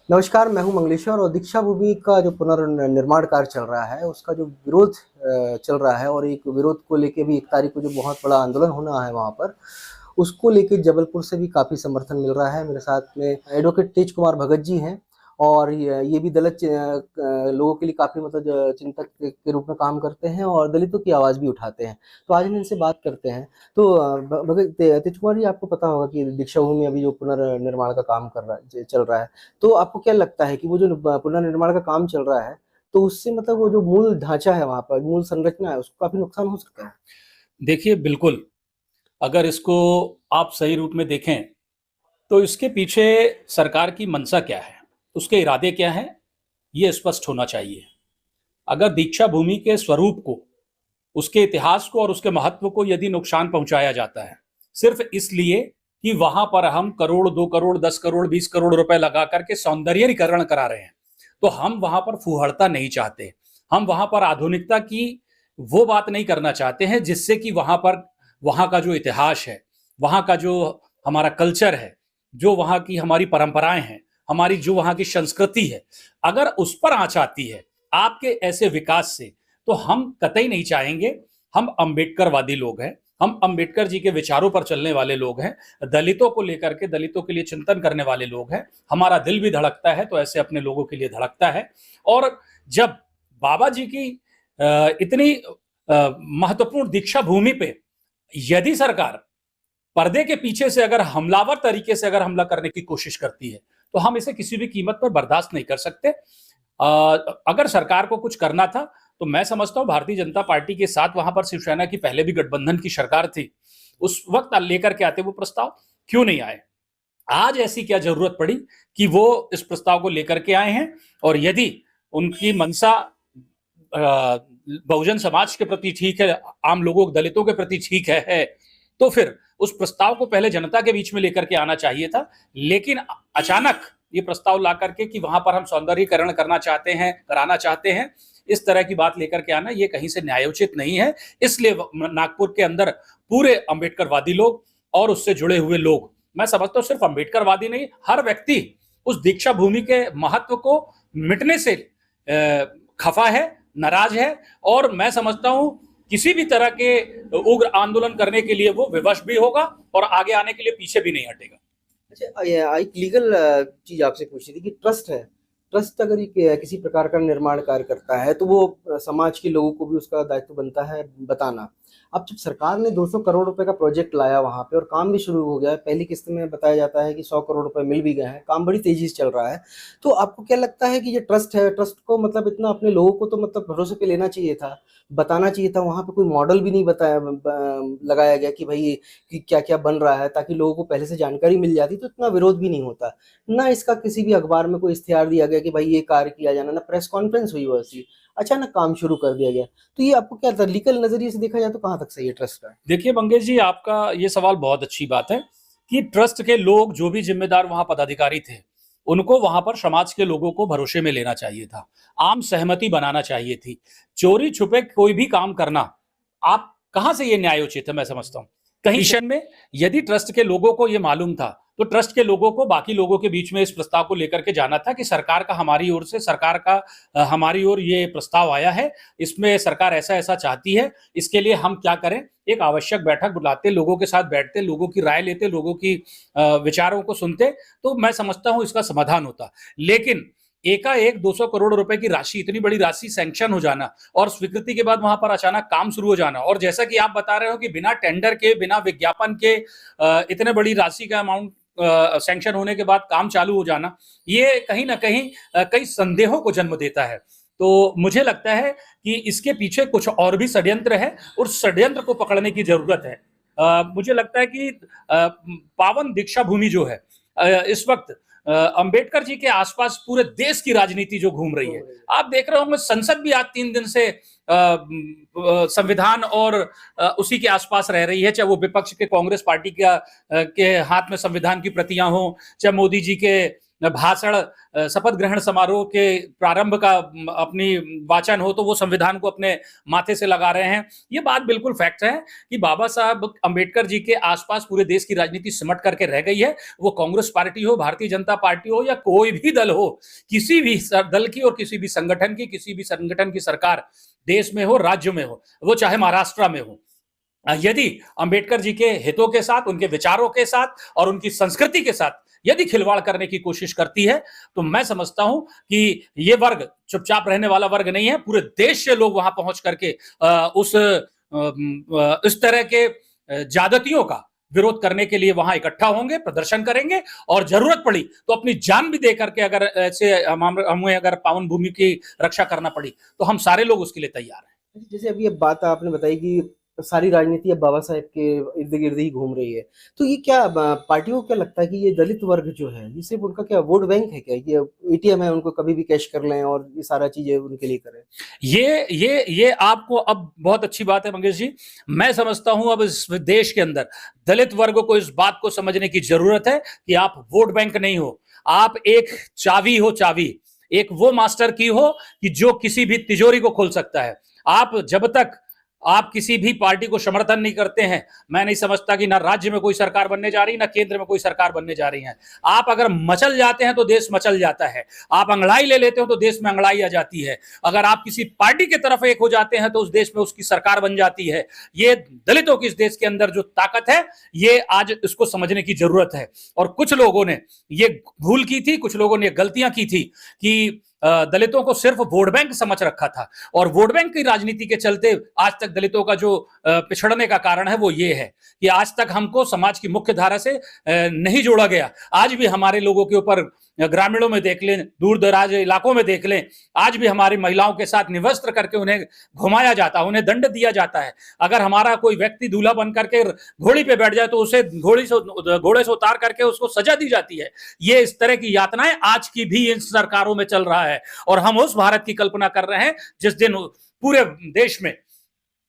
नमस्कार, मैं हूं मंगलेश्वर और दीक्षा भूमि का जो पुनर्निर्माण कार्य चल रहा है, उसका जो विरोध चल रहा है और एक विरोध को लेके भी 1 तारीख को जो बहुत बड़ा आंदोलन होना है वहाँ पर, उसको लेके जबलपुर से भी काफ़ी समर्थन मिल रहा है। मेरे साथ में एडवोकेट तेज कुमार भगत जी हैं और ये भी दलित लोगों के लिए काफ़ी मतलब चिंतक के रूप में काम करते हैं और दलितों की आवाज़ भी उठाते हैं। तो आज हम इनसे बात करते हैं। तो भगत तेज कुमार जी, आपको पता होगा कि दीक्षा भूमि अभी जो पुनर्निर्माण का काम कर रहा है, चल रहा है। तो आपको क्या लगता है कि वो जो पुनर्निर्माण का काम चल रहा है, तो उससे मतलब वो जो मूल ढांचा है वहाँ पर, मूल संरचना है, उसको काफ़ी नुकसान हो सकता है? देखिए, बिल्कुल, अगर इसको आप सही रूप में देखें, तो इसके पीछे सरकार की मंशा क्या है, उसके इरादे क्या हैं, ये स्पष्ट होना चाहिए। अगर दीक्षा भूमि के स्वरूप को, उसके इतिहास को और उसके महत्व को यदि नुकसान पहुंचाया जाता है, सिर्फ इसलिए कि वहां पर हम करोड़, 2 करोड़, 10 करोड़, 20 करोड़ रुपए लगा करके सौंदर्यीकरण करा रहे हैं, तो हम वहां पर फूहड़ता नहीं चाहते। हम वहां पर आधुनिकता की वो बात नहीं करना चाहते हैं जिससे कि वहां का जो इतिहास है, वहां का जो हमारा कल्चर है, जो वहां की हमारी परंपराएं हैं, हमारी जो वहां की संस्कृति है, अगर उस पर आंच आती है आपके ऐसे विकास से, तो हम कतई नहीं चाहेंगे। हम अंबेडकरवादी लोग हैं, हम अंबेडकर जी के विचारों पर चलने वाले लोग हैं, दलितों को लेकर के, दलितों के लिए चिंतन करने वाले लोग हैं। हमारा दिल भी धड़कता है तो ऐसे अपने लोगों के लिए धड़कता है। और जब बाबा जी की इतनी महत्वपूर्ण दीक्षा भूमि पे यदि सरकार पर्दे के पीछे से अगर हमलावर तरीके से अगर हमला करने की कोशिश करती है, तो हम इसे किसी भी कीमत पर बर्दाश्त नहीं कर सकते। अगर सरकार को कुछ करना था, तो मैं समझता हूं भारतीय जनता पार्टी के साथ वहां पर शिवसेना की पहले भी गठबंधन की सरकार थी, उस वक्त लेकर के आते वो प्रस्ताव क्यों नहीं आए। आज ऐसी क्या जरूरत पड़ी कि वो इस प्रस्ताव को लेकर के आए हैं। और यदि उनकी मंशा बहुजन समाज के प्रति ठीक है, आम लोगों, दलितों के प्रति ठीक है, तो फिर उस प्रस्ताव को पहले जनता के बीच में लेकर के आना चाहिए था। लेकिन अचानक ये प्रस्ताव ला करके कि वहां पर हम सौंदर्यीकरण करना चाहते हैं, कराना चाहते हैं, इस तरह की बात लेकर के आना ये कहीं से न्यायोचित नहीं है। इसलिए नागपुर के अंदर पूरे अंबेडकरवादी लोग और उससे जुड़े हुए लोग, मैं समझता हूं सिर्फ अंबेडकरवादी नहीं, हर व्यक्ति उस दीक्षा भूमि के महत्व को मिटने से खफा है, नाराज है। और मैं समझता हूं किसी भी तरह के उग्र आंदोलन करने के लिए वो विवश भी होगा और आगे आने के लिए पीछे भी नहीं हटेगा। अच्छा, एक लीगल चीज आपसे पूछनी थी कि ट्रस्ट है। ट्रस्ट अगर किसी प्रकार का निर्माण कार्य करता है, तो वो समाज के लोगों को भी उसका दायित्व बनता है बताना। अब जब सरकार ने 200 करोड़ रुपए का प्रोजेक्ट लाया वहां पे और काम भी शुरू हो गया है, पहली किस्त में बताया जाता है कि 100 करोड़ रुपए मिल भी गए हैं, काम बड़ी तेजी से चल रहा है। तो आपको क्या लगता है कि ये ट्रस्ट है, ट्रस्ट को मतलब इतना अपने लोगों को तो मतलब भरोसे पे लेना चाहिए था, बताना चाहिए था। वहां पे कोई मॉडल भी नहीं बताया, लगाया गया कि भाई कि क्या-क्या बन रहा है, ताकि लोगों को पहले से जानकारी मिल जाती तो इतना विरोध भी नहीं होता। ना इसका किसी भी अखबार में कोई इश्तिहार दिया गया कि भाई ये कार्य किया जाना, ना प्रेस कॉन्फ्रेंस हुई वैसी, अचानक काम शुरू कर दिया गया। तो ये आपको क्या लगता है, लीगल नज़रिए से देखा जाए तो कहाँ तक सही है ट्रस्ट का? देखिए मंगेश जी, आपका ये सवाल बहुत अच्छी बात है कि ट्रस्ट के लोग, जो भी जिम्मेदार वहां पदाधिकारी थे, उनको वहां पर समाज के लोगों को भरोसे में लेना चाहिए था, आम सहमति बनाना चाहिए थी। चोरी छुपे कोई भी काम करना, आप कहां से ये न्यायोचित है, मैं समझता हूं कहीं मिशन में यदि ट्रस्ट के लोगों को ये मालूम था, तो ट्रस्ट के लोगों को बाकी लोगों के बीच में इस प्रस्ताव को लेकर के जाना था कि सरकार का हमारी ओर से, सरकार का हमारी ओर ये प्रस्ताव आया है, इसमें सरकार ऐसा ऐसा चाहती है, इसके लिए हम क्या करें। एक आवश्यक बैठक बुलाते, लोगों के साथ बैठते, लोगों की राय लेते, लोगों की विचारों को सुनते, तो मैं समझता हूं इसका समाधान होता। लेकिन एकाएक 200 करोड़ रुपए की राशि, इतनी बड़ी राशि सैंक्शन हो जाना और स्वीकृति के बाद वहां पर अचानक काम शुरू हो जाना, और जैसा कि आप बता रहे हो कि बिना टेंडर के, बिना विज्ञापन के इतने बड़ी राशि का अमाउंट सैंक्शन होने के बाद काम चालू हो जाना, ये कहीं ना कहीं कई संदेहों को जन्म देता है। तो मुझे लगता है कि इसके पीछे कुछ और भी षड्यंत्र है, और षड्यंत्र को पकड़ने की जरूरत है। मुझे लगता है कि पावन दीक्षा भूमि जो है, इस वक्त अंबेडकर जी के आसपास पूरे देश की राजनीति जो घूम रही है, आप देख रहे होंगे संसद भी आज 3 दिन से संविधान और उसी के आसपास रह रही है, चाहे वो विपक्ष के कांग्रेस पार्टी के हाथ में संविधान की प्रतियां हो, चाहे मोदी जी के भाषण, शपथ ग्रहण समारोह के प्रारंभ का अपनी वाचन हो तो वो संविधान को अपने माथे से लगा रहे हैं। ये बात बिल्कुल फैक्ट है कि बाबा साहब अंबेडकर जी के आसपास पूरे देश की राजनीति सिमट करके रह गई है। वो कांग्रेस पार्टी हो, भारतीय जनता पार्टी हो या कोई भी दल हो, किसी भी दल की और किसी भी संगठन की सरकार देश में हो, राज्य में हो, वो चाहे महाराष्ट्र में हो, यदि अंबेडकर जी के हितों के साथ, उनके विचारों के साथ और उनकी संस्कृति के साथ यदि खिलवाड़ करने की कोशिश करती है, तो मैं समझता हूं कि ये वर्ग चुपचाप रहने वाला वर्ग नहीं है। पूरे देश से लोग वहां पहुंच करके इस तरह के ज्यादतियों का विरोध करने के लिए वहां इकट्ठा होंगे, प्रदर्शन करेंगे और जरूरत पड़ी तो अपनी जान भी दे करके अगर ऐसे हमें अगर पावन भूमि की रक्षा करना पड़ी तो हम सारे लोग उसके लिए तैयार हैं। जैसे अभी ये बात आपने बताई कि सारी राजनीति अब बाबा साहेब के इर्द गिर्द ही घूम रही है, तो ये क्या पार्टियों को क्या लगता है कि ये दलित वर्ग जो है ये सिर्फ उनका क्या वोट बैंक है क्या, ये एटीएम है, उनको कभी भी कैश कर लें और ये सारा चीजें उनके लिए करें? ये आपको अब बहुत अच्छी बात है मंगेश जी। मैं समझता हूं अब इस देश के अंदर दलित वर्ग को इस बात को समझने की जरूरत है कि आप वोट बैंक नहीं हो, आप एक चाबी हो। चाबी एक वो मास्टर की हो कि जो किसी भी तिजोरी को खोल सकता है। आप जब तक आप किसी भी पार्टी को समर्थन नहीं करते हैं, मैं नहीं समझता कि ना राज्य में कोई सरकार बनने जा रही है, ना केंद्र में कोई सरकार बनने जा रही है। आप अगर मचल जाते हैं तो देश मचल जाता है, आप अंगड़ाई ले लेते हो तो देश में अंगड़ाई आ जाती है। अगर आप किसी पार्टी की तरफ एक हो जाते हैं तो उस देश में उसकी सरकार बन जाती है। ये दलितों की इस देश के अंदर जो ताकत है, ये आज इसको समझने की जरूरत है। और कुछ लोगों ने ये भूल की थी, कुछ लोगों ने गलतियां की थी कि दलितों को सिर्फ वोट बैंक समझ रखा था और वोट बैंक की राजनीति के चलते आज तक दलितों का जो पिछड़ने का कारण है वो ये है कि आज तक हमको समाज की मुख्य धारा से नहीं जोड़ा गया। आज भी हमारे लोगों के ऊपर, ग्रामीणों में देख लें, दूर दराज इलाकों में देख लें, आज भी हमारी महिलाओं के साथ निवस्त्र करके उन्हें घुमाया जाता है, उन्हें दंड दिया जाता है। अगर हमारा कोई व्यक्ति दूल्हा बन करके घोड़ी पे बैठ जाए तो उसे घोड़े से उतार करके उसको सजा दी जाती है। ये इस तरह की यातनाएं आज की भी इन सरकारों में चल रहा है और हम उस भारत की कल्पना कर रहे हैं जिस दिन पूरे देश में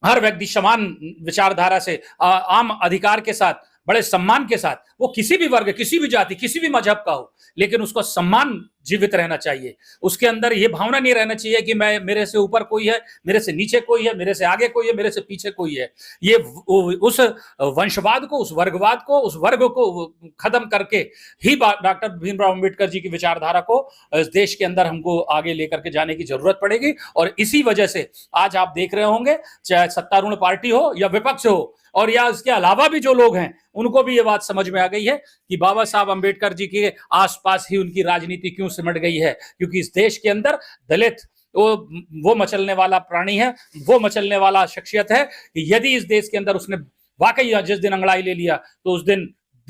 हर व्यक्ति समान विचारधारा से, आम अधिकार के साथ, बड़े सम्मान के साथ, वो किसी भी वर्ग, किसी भी जाति, किसी भी मजहब का हो, लेकिन उसको सम्मान जीवित रहना चाहिए। उसके अंदर ये भावना नहीं रहना चाहिए कि मैं, मेरे से ऊपर कोई है, मेरे से नीचे कोई है, मेरे से आगे कोई है, मेरे से पीछे कोई है। ये उस वंशवाद को, उस वर्गवाद को, उस वर्ग को खत्म करके ही डॉक्टर भीमराव अंबेडकर जी की विचारधारा को इस देश के अंदर हमको आगे लेकर के जाने की जरूरत पड़ेगी। और इसी वजह से आज आप देख रहे होंगे, चाहे सत्तारूढ़ पार्टी हो या विपक्ष हो और या इसके अलावा भी जो लोग हैं, उनको भी ये बात समझ में आ गई है कि बाबा साहब अंबेडकर जी के आसपास ही उनकी राजनीति क्यों सिमट गई है। क्योंकि इस देश के अंदर दलित वो मचलने वाला प्राणी है, वो मचलने वाला शख्सियत है कि यदि इस देश के अंदर उसने वाकई जिस दिन अंगड़ाई ले लिया तो उस दिन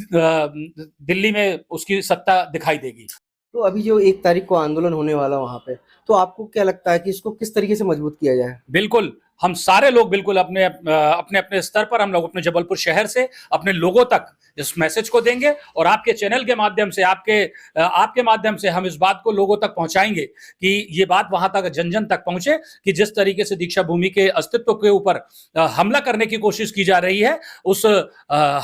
दिल्ली में उसकी सत्ता दिखाई देगी। तो अभी जो 1 तारीख को आंदोलन होने वाला वहां पे, तो आपको क्या लगता है कि इसको किस तरीके से मजबूत किया जाए? बिल्कुल, हम सारे लोग बिल्कुल अपने अपने स्तर पर, हम लोग अपने जबलपुर शहर से अपने लोगों तक इस मैसेज को देंगे और आपके चैनल के माध्यम से, आपके माध्यम से हम इस बात को लोगों तक पहुंचाएंगे कि ये बात वहां तक, जन जन तक पहुंचे कि जिस तरीके से दीक्षा भूमि के अस्तित्व के ऊपर हमला करने की कोशिश की जा रही है, उस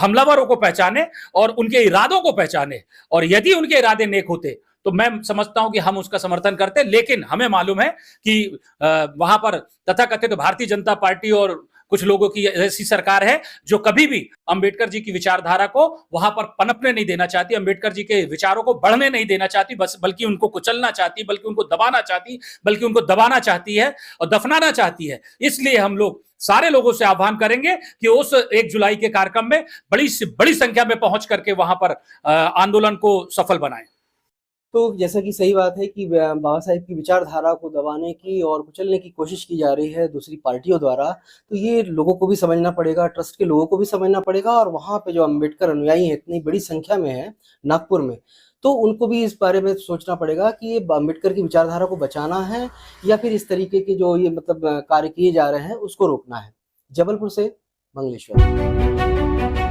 हमलावरों को पहचाने और उनके इरादों को पहचाने। और यदि उनके इरादे नेक होते तो मैं समझता हूं कि हम उसका समर्थन करते। लेकिन हमें मालूम है कि वहां पर तथाकथित भारतीय जनता पार्टी और कुछ लोगों की ऐसी सरकार है जो कभी भी अंबेडकर जी की विचारधारा को वहां पर पनपने नहीं देना चाहती, अंबेडकर जी के विचारों को बढ़ने नहीं देना चाहती, बल्कि उनको कुचलना चाहती, बल्कि उनको दबाना चाहती, बल्कि उनको दबाना चाहती है और दफनाना चाहती है। इसलिए हम लोग सारे लोगों से आह्वान करेंगे कि उस 1 जुलाई के कार्यक्रम में बड़ी से बड़ी संख्या में पहुंच करके वहां पर आंदोलन को सफल बनाएं। तो जैसा कि सही बात है कि बाबा साहेब की विचारधारा को दबाने की और कुचलने की कोशिश की जा रही है दूसरी पार्टियों द्वारा, तो ये लोगों को भी समझना पड़ेगा, ट्रस्ट के लोगों को भी समझना पड़ेगा। और वहाँ पे जो अम्बेडकर अनुयायी हैं इतनी बड़ी संख्या में है नागपुर में, तो उनको भी इस बारे में सोचना पड़ेगा कि ये अम्बेडकर की विचारधारा को बचाना है या फिर इस तरीके के जो ये मतलब कार्य किए जा रहे हैं उसको रोकना है। जबलपुर से मंगलेश्वर।